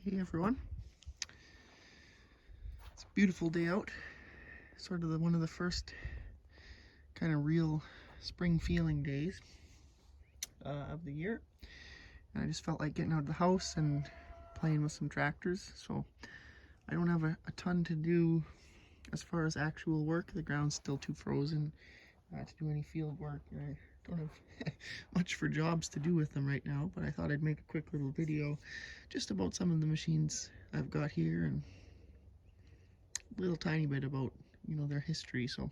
Hey everyone, it's a beautiful day out, sort of one of the first kind of real spring feeling days of the year, and I just felt like getting out of the house and playing with some tractors. So I don't have a ton to do as far as actual work. The ground's still too frozen to do any field work, and I don't have much for jobs to do with them right now, but I thought I'd make a quick little video just about some of the machines I've got here and a little tiny bit about, their history. So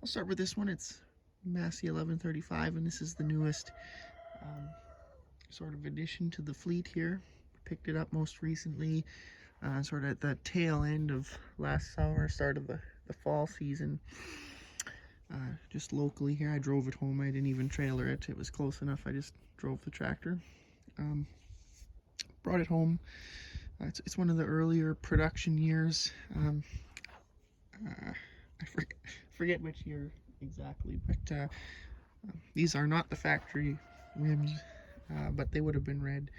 I'll start with this one. It's Massey 1135, and this is the newest sort of addition to the fleet here. Picked it up most recently sort of at the tail end of last summer, start of the fall season. Just locally here. I drove it home. I didn't even trailer it. It was close enough. I just drove the tractor. Brought it home. It's one of the earlier production years. I forget which year exactly, but these are not the factory rims, but they would have been red.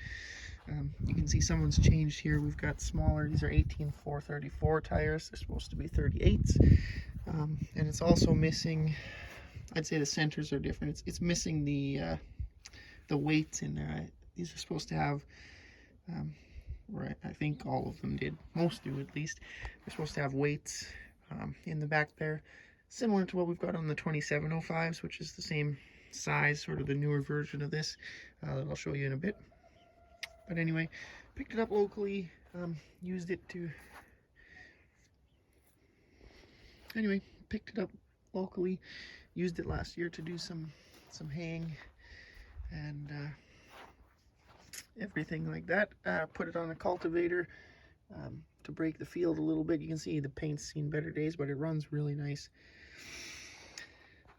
You can see someone's changed here. We've got smaller. These are 18-434 tires. They're supposed to be 38s. And it's also missing, I'd say the centers are different. It's missing the weights in there. These are supposed to have, right, I think all of them did. Most do, at least. They're supposed to have weights in the back there, similar to what we've got on the 2705s, which is the same size, sort of the newer version of this that I'll show you in a bit. But anyway, picked it up locally, used it to... Anyway, picked it up locally, used it last year to do some haying and everything like that. Put it on a cultivator to break the field a little bit. You can see the paint's seen better days, but it runs really nice.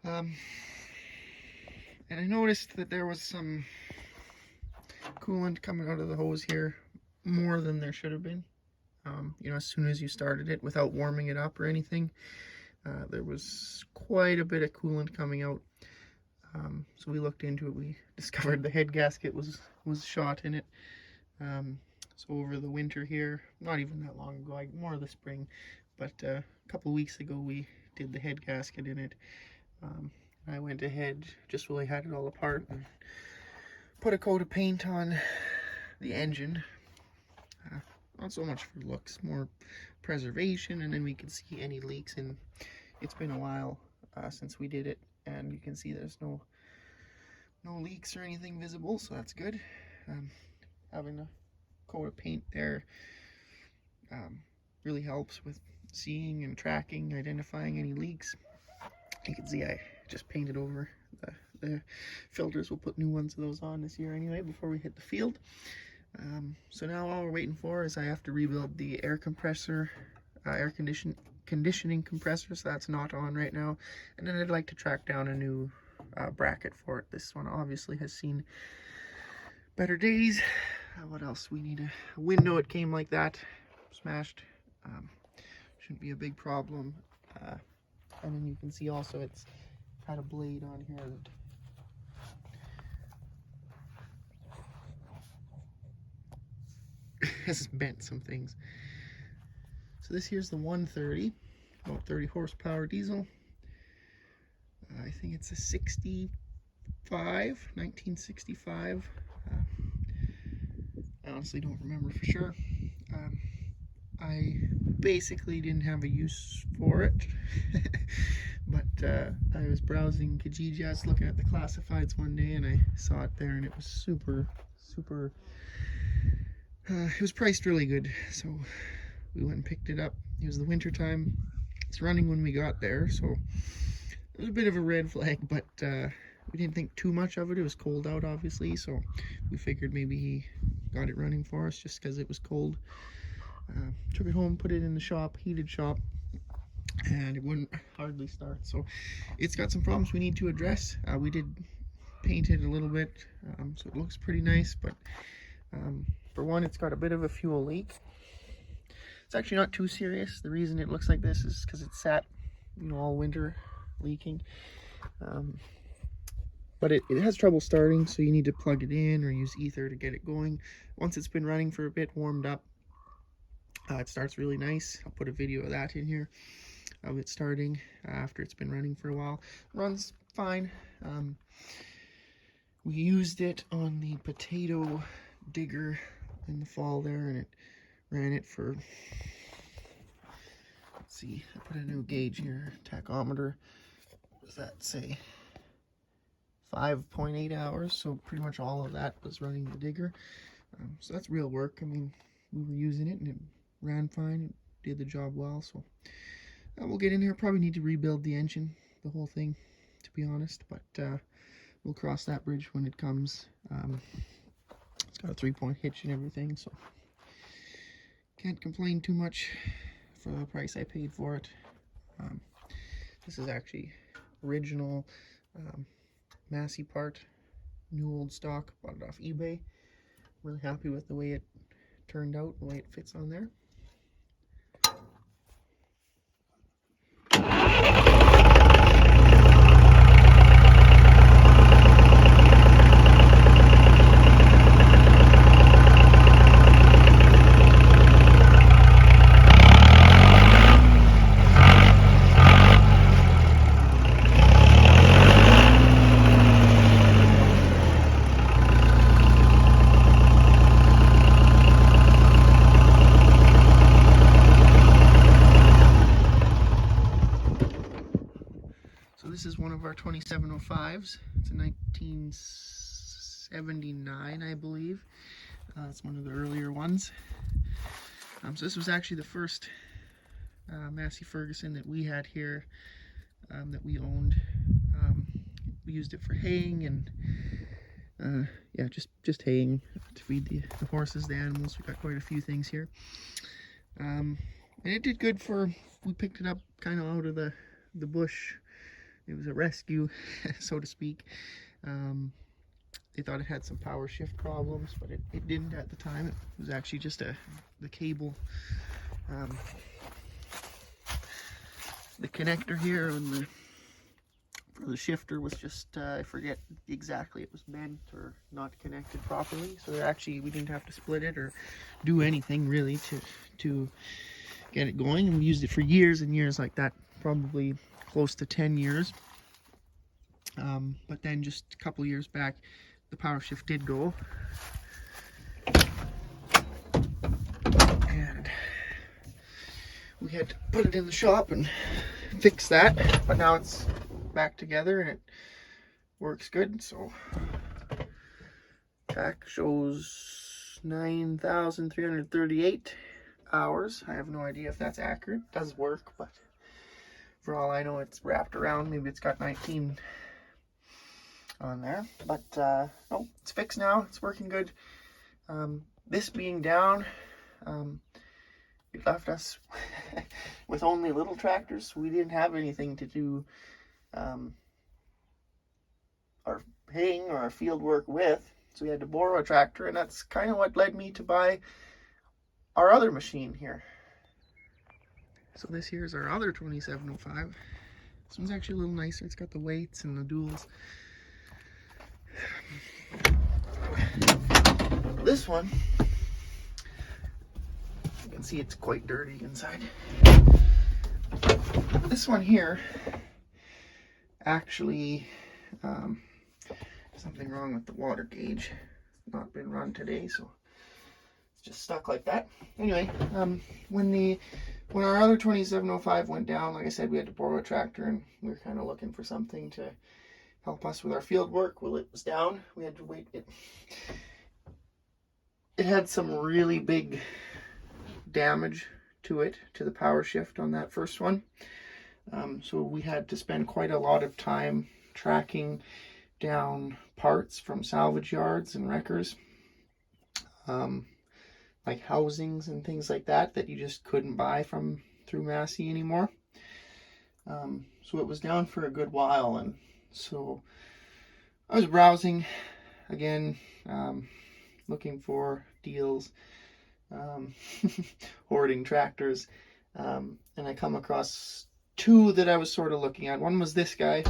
And I noticed that there was some coolant coming out of the hose here, more than there should have been. As soon as you started it without warming it up or anything, there was quite a bit of coolant coming out. So we looked into it. We discovered the head gasket was shot in it. So over the winter here, not even that long ago, more of the spring, but a couple of weeks ago we did the head gasket in it. I went ahead, just while I had it all apart, and put a coat of paint on the engine. Not so much for looks, more preservation, and then we can see any leaks. And it's been a while since we did it, and you can see there's no leaks or anything visible, so that's good. Having a coat of paint there really helps with seeing and tracking, identifying any leaks. You can see I just painted over the filters. We'll put new ones of those on this year anyway before we hit the field. So now all we're waiting for is I have to rebuild the air compressor, air conditioning compressor, so that's not on right now. And then I'd like to track down a new bracket for it. This one obviously has seen better days. What else? We need a window. It came like that, smashed. Shouldn't be a big problem. And then you can see also it's had a blade on here that has bent some things. So this here's the 130, about 30 horsepower diesel. I think it's a 1965. I honestly don't remember for sure. I basically didn't have a use for it, but I was browsing Kijiji, looking at the classifieds one day, and I saw it there, and it was super, it was priced really good, so we went and picked it up. It was the winter time. It's running when we got there, so it was a bit of a red flag, but we didn't think too much of it. It was cold out, obviously, so we figured maybe he got it running for us just because it was cold. Took it home, put it in the shop, heated shop, and it wouldn't hardly start. So it's got some problems we need to address. We did paint it a little bit, so it looks pretty nice, but for one, it's got a bit of a fuel leak. It's actually not too serious. The reason it looks like this is because it sat, all winter leaking. But it has trouble starting, so you need to plug it in or use ether to get it going. Once it's been running for a bit, warmed up, It starts really nice. I'll put a video of that in here of it starting after it's been running for a while. Runs fine. We used it on the potato digger in the fall there, and it ran it for, let's see, I put a new gauge here, tachometer. What does that say? 5.8 hours, so pretty much all of that was running the digger. So that's real work. I mean, we were using it and it ran fine, it did the job well. So we'll get in here. Probably need to rebuild the engine, the whole thing, to be honest, but we'll cross that bridge when it comes. It's got a 3-point hitch and everything, so can't complain too much for the price I paid for it. This is actually original Massey part, new old stock. Bought it off eBay. Really happy with the way it turned out, the way it fits on there. So this is one of our 2705s. It's a 1979, I believe. It's one of the earlier ones. So this was actually the first Massey Ferguson that we had here, that we owned. We used it for haying and yeah, just haying to feed the horses, the animals. We got quite a few things here. And it did good for, we picked it up kind of out of the bush. It was a rescue, so to speak. They thought it had some power shift problems, but it didn't at the time. It was actually just the cable, the connector here and for the shifter was just, I forget exactly, it was bent or not connected properly. So actually we didn't have to split it or do anything really to get it going. And we used it for years and years like that, probably close to 10 years. But then just a couple years back, the power shift did go. And we had to put it in the shop and fix that. But now it's back together and it works good. So track shows 9,338 hours. I have no idea if that's accurate. It does work, but for all I know, it's wrapped around. Maybe it's got 19 on there. But no, it's fixed now. It's working good. This being down, it left us with only little tractors. We didn't have anything to do our haying or our field work with. So we had to borrow a tractor, and that's kind of what led me to buy our other machine here. So this here is our other 2705. This one's actually a little nicer. It's got the weights and the duals. This one, you can see it's quite dirty inside. This one here, actually, something wrong with the water gauge. It's not been run today, so it's just stuck like that. Anyway, when our other 2705 went down, like I said, we had to borrow a tractor, and we were kind of looking for something to help us with our field work. Well, it was down. We had to wait. It had some really big damage to it, to the power shift on that first one. So we had to spend quite a lot of time tracking down parts from salvage yards and wreckers, like housings and things like that you just couldn't buy through Massey anymore. So it was down for a good while, and so I was browsing again, looking for deals, hoarding tractors, and I come across two that I was sort of looking at. One was this guy,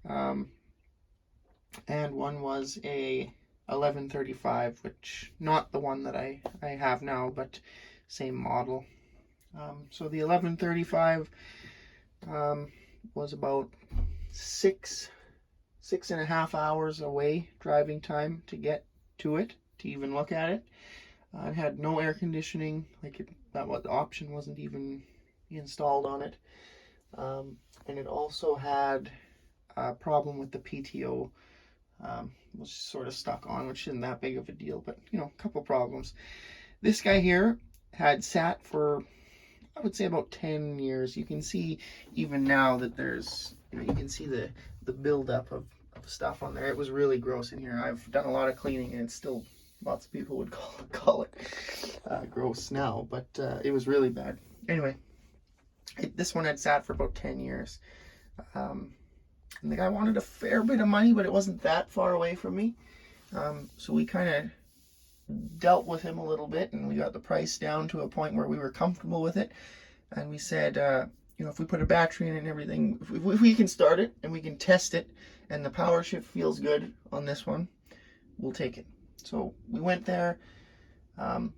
and one was a 1135, which not the one that I have now, but same model. So the 1135 was about 6.5 hours away driving time to get to it, to even look at it. It had no air conditioning, that option wasn't even installed on it. And it also had a problem with the PTO, was sort of stuck on, which isn't that big of a deal, but a couple problems. This guy here had sat for, I would say, about 10 years. You can see even now that there's, you can see the buildup of stuff on there. It was really gross in here. I've done a lot of cleaning, and it's still, lots of people would call it gross now, but it was really bad. Anyway, this one had sat for about 10 years. And the guy wanted a fair bit of money, but it wasn't that far away from me. So we kind of dealt with him a little bit, and we got the price down to a point where we were comfortable with it. And we said, if we put a battery in it and everything, if we can start it and we can test it, and the power shift feels good on this one, we'll take it. So we went there,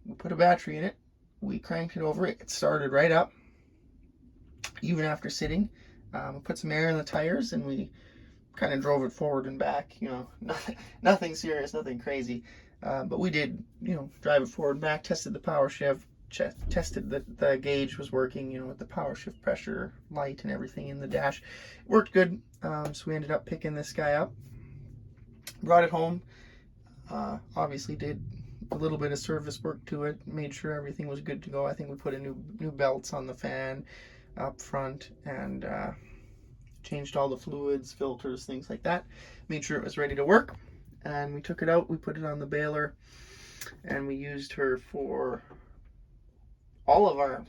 we put a battery in it, we cranked it over, it started right up, even after sitting. We put some air in the tires, and we kind of drove it forward and back. Nothing serious, nothing crazy. But we did, drive it forward and back, tested the power shift, tested that the gauge was working, with the power shift pressure, light, and everything in the dash. It worked good. So we ended up picking this guy up, brought it home, obviously did a little bit of service work to it, made sure everything was good to go. I think we put a new belts on the fan up front, and changed all the fluids, filters, things like that. Made sure it was ready to work, and we took it out, we put it on the baler, and we used her for all of our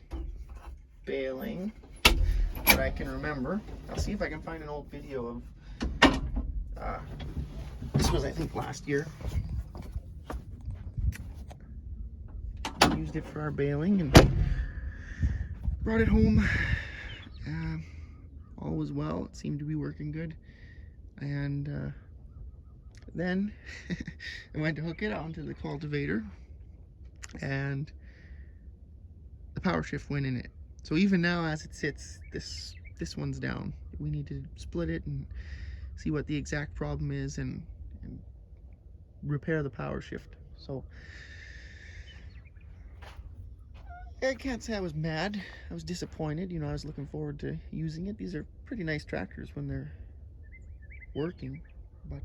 baling that I can remember. I'll see if I can find an old video of this was, I think, last year. We used it for our baling and brought it home. All was well. It seemed to be working good. And then I went to hook it onto the cultivator, and the power shift went in it. So even now, as it sits, this one's down. We need to split it and see what the exact problem is, and repair the power shift. So I can't say I was mad. I was disappointed. I was looking forward to using it. These are pretty nice tractors when they're working, but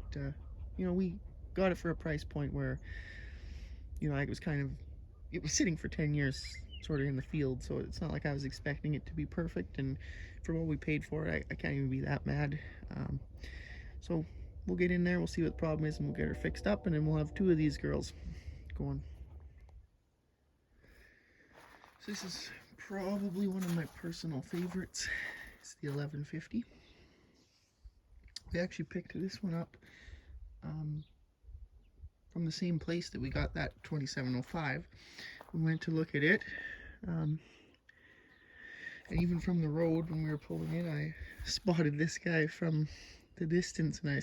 we got it for a price point where it was sitting for 10 years sort of in the field, so it's not like I was expecting it to be perfect, and for what we paid for it, I can't even be that mad. So we'll get in there, we'll see what the problem is, and we'll get her fixed up, and then we'll have 2 of these girls going. So this is probably one of my personal favorites. It's the 1150. We actually picked this one up from the same place that we got that 2705. We went to look at it, and even from the road when we were pulling in, I spotted this guy from the distance, and I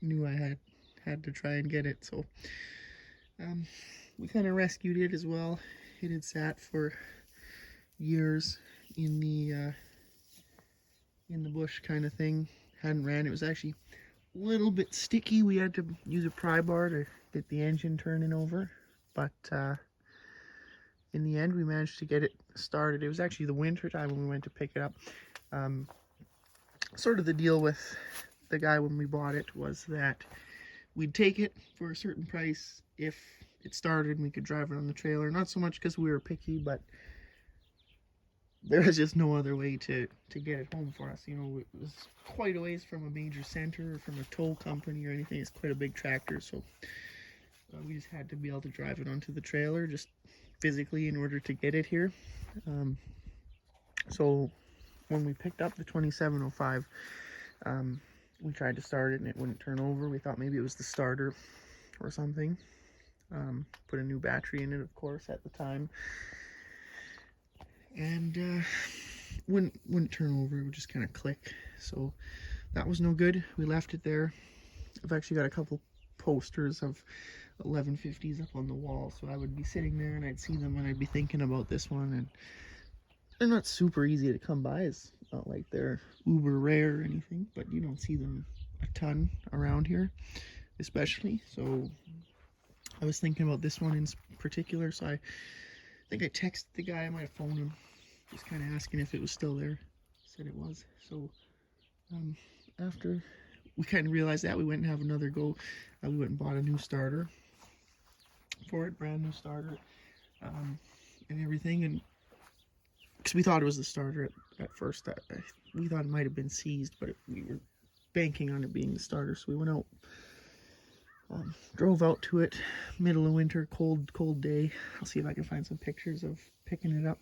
knew I had to try and get it. So we kind of rescued it as well. It had sat for years in the bush kind of thing. Hadn't ran. It was actually a little bit sticky. We had to use a pry bar to get the engine turning over, but in the end we managed to get it started. It was actually the winter time when we went to pick it up. Sort of the deal with the guy when we bought it was that we'd take it for a certain price if it started and we could drive it on the trailer. Not so much because we were picky, but there was just no other way to get it home for us. It was quite a ways from a major center or from a tow company or anything. It's quite a big tractor, so we just had to be able to drive it onto the trailer just physically in order to get it here. So when we picked up the 2705, we tried to start it and it wouldn't turn over. We thought maybe it was the starter or something. Put a new battery in it, of course, at the time. And wouldn't turn over. It would just kind of click. So that was no good. We left it there. I've actually got a couple posters of 1150s up on the wall, so I would be sitting there and I'd see them and I'd be thinking about this one. And they're not super easy to come by. It's not like they're uber rare or anything, but you don't see them a ton around here, especially. So I was thinking about this one in particular, so I think I texted the guy. I might have phoned him, just kind of asking if it was still there. Said it was. So after we kind of realized that, we went and have another go. We went and bought a new starter for it, brand new starter, and everything. And because we thought it was the starter at first, we thought it might have been seized, but we were banking on it being the starter. So we went out, drove out to it, middle of winter, cold day. I'll see if I can find some pictures of picking it up.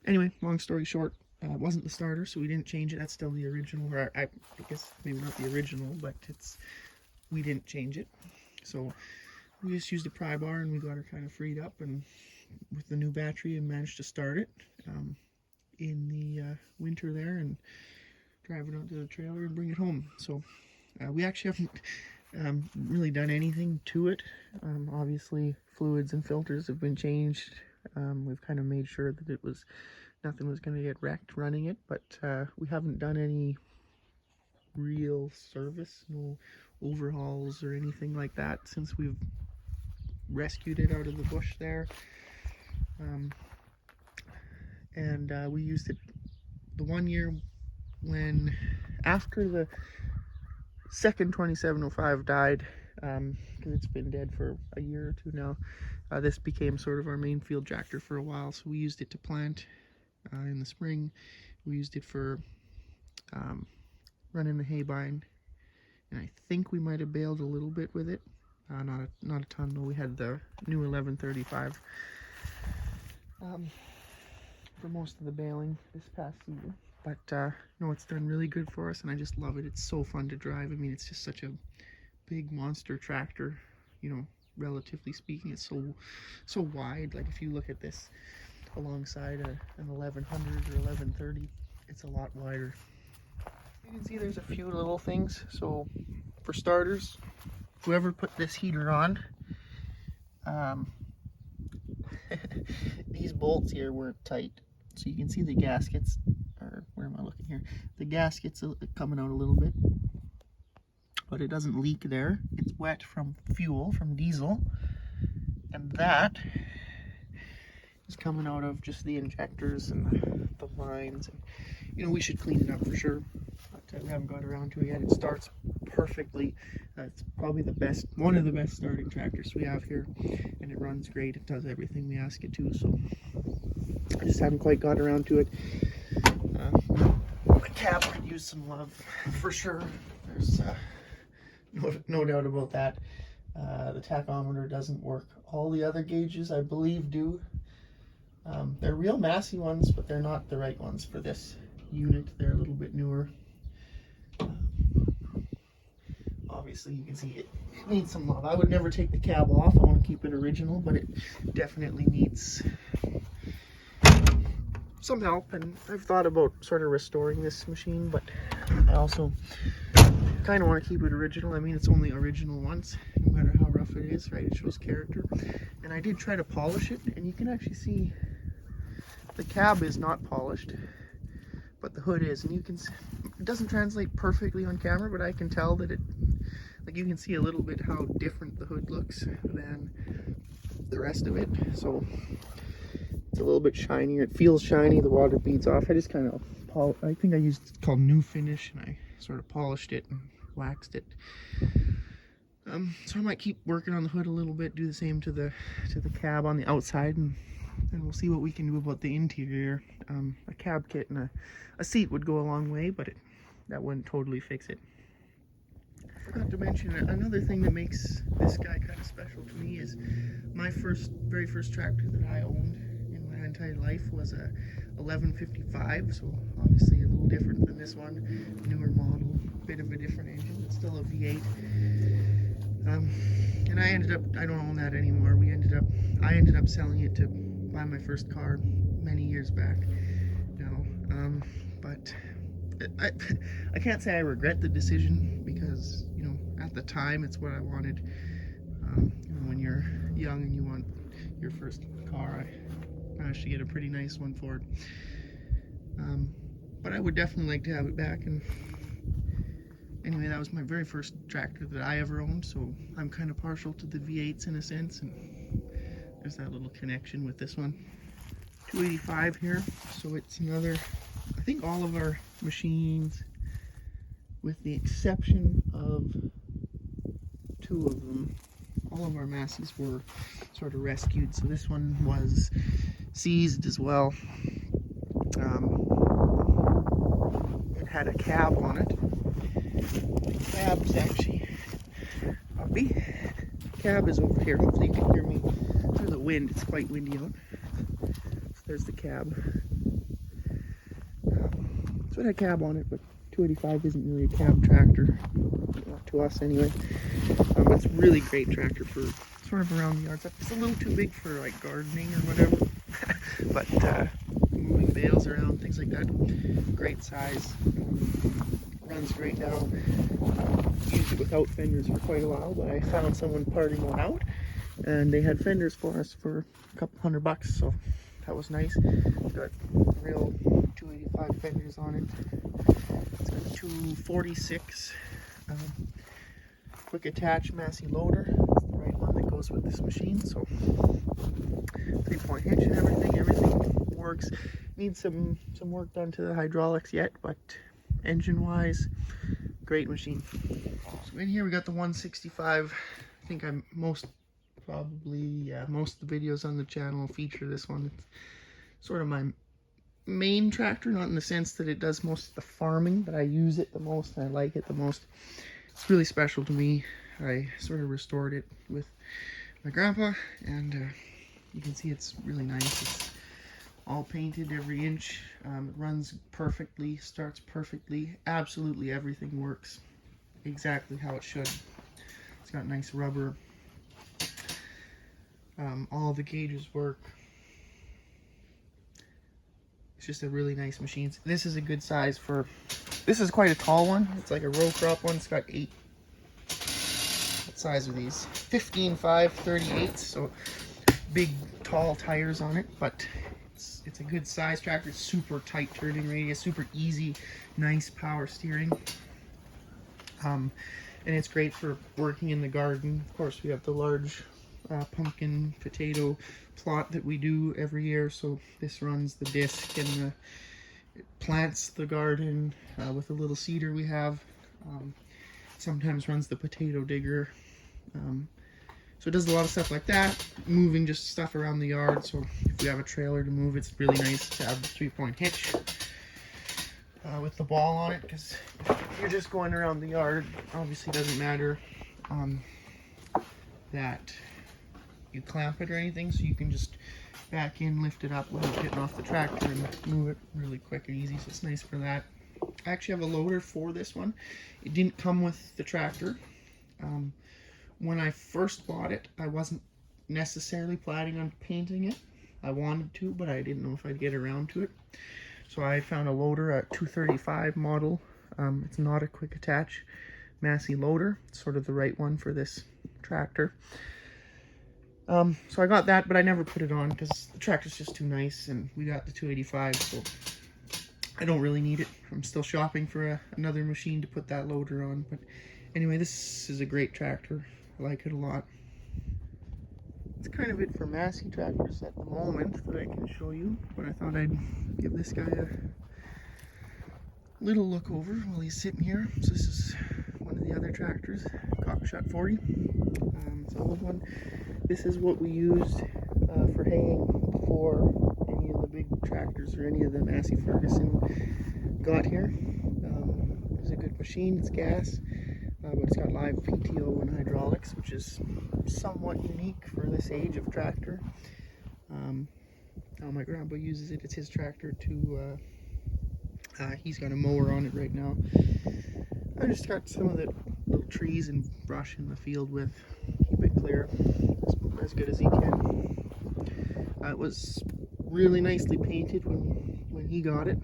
Anyway, long story short, it wasn't the starter, so we didn't change it. That's still the original, or I guess maybe not the original, but we didn't change it. So we just used a pry bar and we got her kind of freed up, and with the new battery, and managed to start it in the winter there and drive it onto the trailer and bring it home. So we actually haven't really done anything to it. Obviously fluids and filters have been changed. We've kind of made sure that nothing was going to get wrecked running it, but we haven't done any real service, no overhauls or anything like that since we've rescued it out of the bush there. And we used it the one year when, after the second 2705 died, because it's been dead for a year or two now. This became sort of our main field tractor for a while, so we used it to plant in the spring. We used it for running the hay bind, and I think we might have baled a little bit with it. Not a ton though. We had the new 1135 for most of the baling this past season. But no, it's done really good for us, and I just love it. It's so fun to drive. I mean, it's just such a big monster tractor, you know, relatively speaking. It's so wide. Like, if you look at this alongside an 1100 or 1130, it's a lot wider. You can see there's a few little things. So for starters, whoever put this heater on, these bolts here weren't tight, so you can see the gaskets, or where am I looking here? The gaskets are coming out a little bit, but it doesn't leak there. It's wet from fuel, from diesel, and that is coming out of just the injectors and the lines. And, you know, we should clean it up for sure, but we haven't got around to it yet. It starts perfectly. It's probably one of the best starting tractors we have here, and it runs great. It does everything we ask it to, so I just haven't quite got around to it. The cab could use some love for sure. There's no doubt about that. The tachometer doesn't work. All the other gauges, I believe, do. They're real Massey ones, but they're not the right ones for this unit. They're a little bit newer. Obviously, you can see it needs some love. I would never take the cab off. I want to keep it original, but it definitely needs some help. And I've thought about sort of restoring this machine, but I also kind of want to keep it original. I mean, it's only original once, no matter how rough it is, right? It shows character. And I did try to polish it, and you can actually see the cab is not polished, but the hood is. And you can see, it doesn't translate perfectly on camera, but I can tell that like, you can see a little bit how different the hood looks than the rest of it. So it's a little bit shinier. It feels shiny. The water beads off. I just kind of I think I used, it's called New Finish, and I sort of polished it and waxed it. So I might keep working on the hood a little bit, do the same to the cab on the outside, and we'll see what we can do about the interior. A cab kit and a seat would go a long way, but that wouldn't totally fix it. I forgot to mention another thing that makes this guy kind of special to me is my very first tractor that I owned in my entire life was a 1155, so obviously a little different than this one, newer model, bit of a different engine, but still a V8. And I don't own that anymore. I ended up selling it to buy my first car many years back now. But I can't say I regret the decision, because, you know, at the time, it's what I wanted. When you're young and you want your first car, I managed to get a pretty nice one for it. But I would definitely like to have it back. And anyway, that was my very first tractor that I ever owned, so I'm kind of partial to the V8s in a sense, and there's that little connection with this one. 285 here, so it's another, I think all of our machines, with the exception of 2 of them, all of our Masseys were sort of rescued, so this one was seized as well. It had a cab on it. The cab's actually, Bobby, cab is over here. Hopefully you can hear me through the wind. It's quite windy out. So there's the cab. So it had a cab on it, but 285 isn't really a cab tractor, not to us anyway. It's a really great tractor for sort of around the yards. It's a little too big for like gardening or whatever, but moving bales around, things like that. Great size. Runs great now. Used it without fenders for quite a while, but I found someone parting one out, and they had fenders for us for a couple $100, so that was nice. It's got real 285 fenders on it. It's got a 246 quick attach Massey loader. It's the right one that goes with this machine. So 3-point hitch and everything works. Needs some work done to the hydraulics yet, but engine-wise, great machine. So in here we got the 165. I think most of the videos on the channel feature this one. It's sort of my main tractor, not in the sense that it does most of the farming, but I use it the most and I like it the most. It's really special to me. I sort of restored it with my grandpa, and you can see it's really nice. It's all painted every inch. It runs perfectly, starts perfectly. Absolutely everything works exactly how it should. It's got nice rubber. All the gauges work. It's just a really nice machine. This is a good size for, this is quite a tall one. It's like a row crop one. It's got 8, what size are these? 15.5 38, so big tall tires on it, but it's a good size tractor. It's super tight turning radius, super easy, nice power steering. And it's great for working in the garden. Of course, we have the large pumpkin potato plot that we do every year, so this runs the disc and it plants the garden with a little seeder we have. Sometimes runs the potato digger. So it does a lot of stuff like that, moving just stuff around the yard. So if we have a trailer to move, it's really nice to have the 3-point hitch with the ball on it, because if you're just going around the yard, obviously it doesn't matter that you clamp it or anything, so you can just back in, lift it up without getting off the tractor and move it really quick and easy, so it's nice for that. I actually have a loader for this one. It didn't come with the tractor. When I first bought it, I wasn't necessarily planning on painting it. I wanted to, but I didn't know if I'd get around to it. So I found a loader, a 235 model. It's not a quick attach Massey loader. It's sort of the right one for this tractor. So I got that, but I never put it on because the tractor's just too nice, and we got the 285, so I don't really need it. I'm still shopping for another machine to put that loader on, but anyway, this is a great tractor. I like it a lot. That's kind of it for Massey tractors at the moment that I can show you, but I thought I'd give this guy a little look over while he's sitting here. So this is one of the other tractors, Cockshot 40. It's an old one. This is what we used for haying before any of the big tractors or any of the Massey Ferguson got here. It's a good machine. It's gas, but it's got live PTO and hydraulics, which is somewhat unique for this age of tractor. Now my grandpa uses it. It's his tractor to, he's got a mower on it right now. I just got some of the little trees and brush in the field with, keep it clear as good as he can. It was really nicely painted when he got it.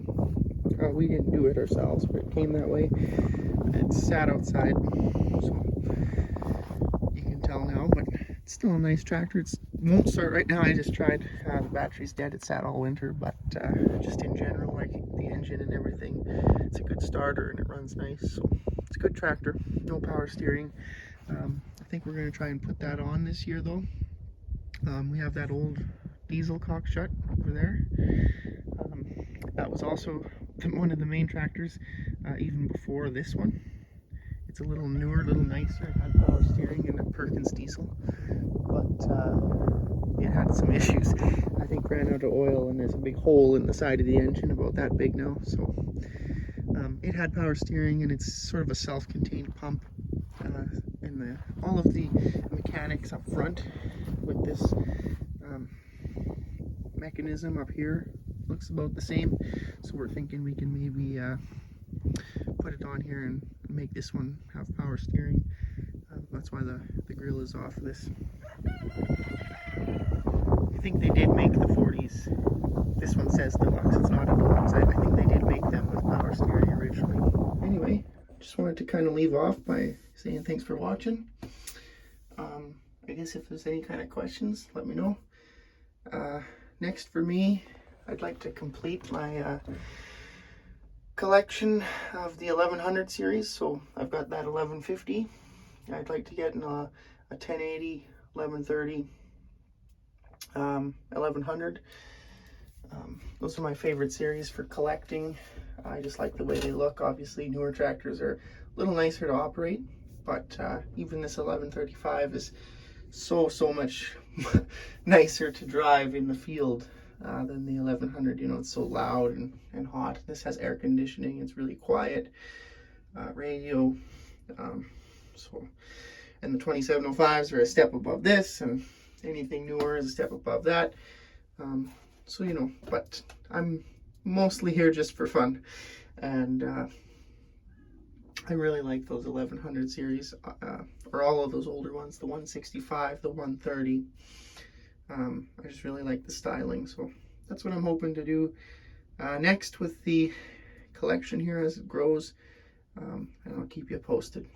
We didn't do it ourselves, but it came that way. It sat outside, so still a nice tractor. It won't start right now. I just tried. The battery's dead. It sat all winter, but just in general, like the engine and everything, it's a good starter and it runs nice. So it's a good tractor. No power steering. I think we're going to try and put that on this year though. We have that old diesel cock shut over there. That was also one of the main tractors even before this one. It's a little newer, a little nicer. It had power steering and a Perkins diesel, but it had some issues. I think ran out of oil, and there's a big hole in the side of the engine about that big now. So it had power steering, and it's sort of a self-contained pump. And all of the mechanics up front with this mechanism up here looks about the same. So we're thinking we can maybe put it on here and make this one have power steering. That's why the grill is off this. I think they did make the 40s. This one says deluxe. It's not a deluxe. I think they did make them with power steering originally. Anyway, just wanted to kind of leave off by saying thanks for watching. I guess if there's any kind of questions, let me know. Next for me, I'd like to complete my collection of the 1100 series. So I've got that 1150. I'd like to get in a 1080, 1130, 1100. Those are my favorite series for collecting. I just like the way they look. Obviously, newer tractors are a little nicer to operate, but even this 1135 is so much nicer to drive in the field than the 1100. You know, it's so loud and hot. This has air conditioning. It's really quiet. Radio. And the 2705s are a step above this, and anything newer is a step above that. So, you know, but I'm mostly here just for fun, and I really like those 1100 series, or all of those older ones, the 165, the 130. I just really like the styling, so that's what I'm hoping to do next with the collection here as it grows, and I'll keep you posted.